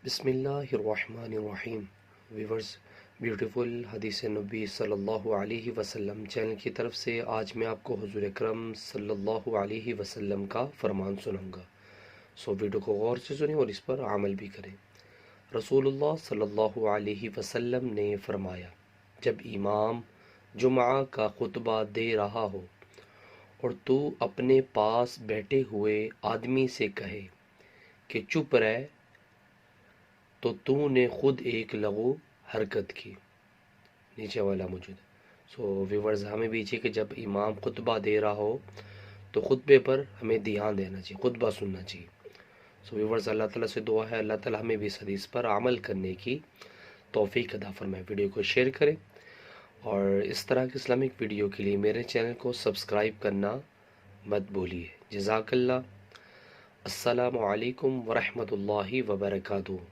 بسم اللہ الرحمن الرحیم ویورز، بیوٹیفل حدیث نبی صلی اللہ علیہ وسلم چینل کی طرف سے آج میں آپ کو حضور اکرم صلی اللہ علیہ وسلم کا فرمان سناؤں گا۔ ویڈیو کو غور سے سنیں اور اس پر عمل بھی کریں۔ رسول اللہ صلی اللہ علیہ وسلم نے فرمایا، جب امام جمعہ کا خطبہ دے رہا ہو اور تو اپنے پاس بیٹھے ہوئے آدمی سے کہے کہ چپ رہ، تو نے خود ایک لغو حرکت کی۔ نیچے والا موجود ویورز، ہمیں بھی چاہیے کہ جب امام خطبہ دے رہا ہو تو خطبے پر ہمیں دھیان دینا چاہیے، خطبہ سننا چاہیے۔ ویورز، اللہ تعالیٰ سے دعا ہے اللہ تعالیٰ ہمیں بھی اس حدیث پر عمل کرنے کی توفیق عطا فرمائے۔ ویڈیو کو شیئر کریں اور اس طرح کی اسلامک ویڈیو کے لیے میرے چینل کو سبسکرائب کرنا مت بھولیے۔ جزاک اللہ۔ السلام علیکم ورحمۃ اللہ وبرکاتہ۔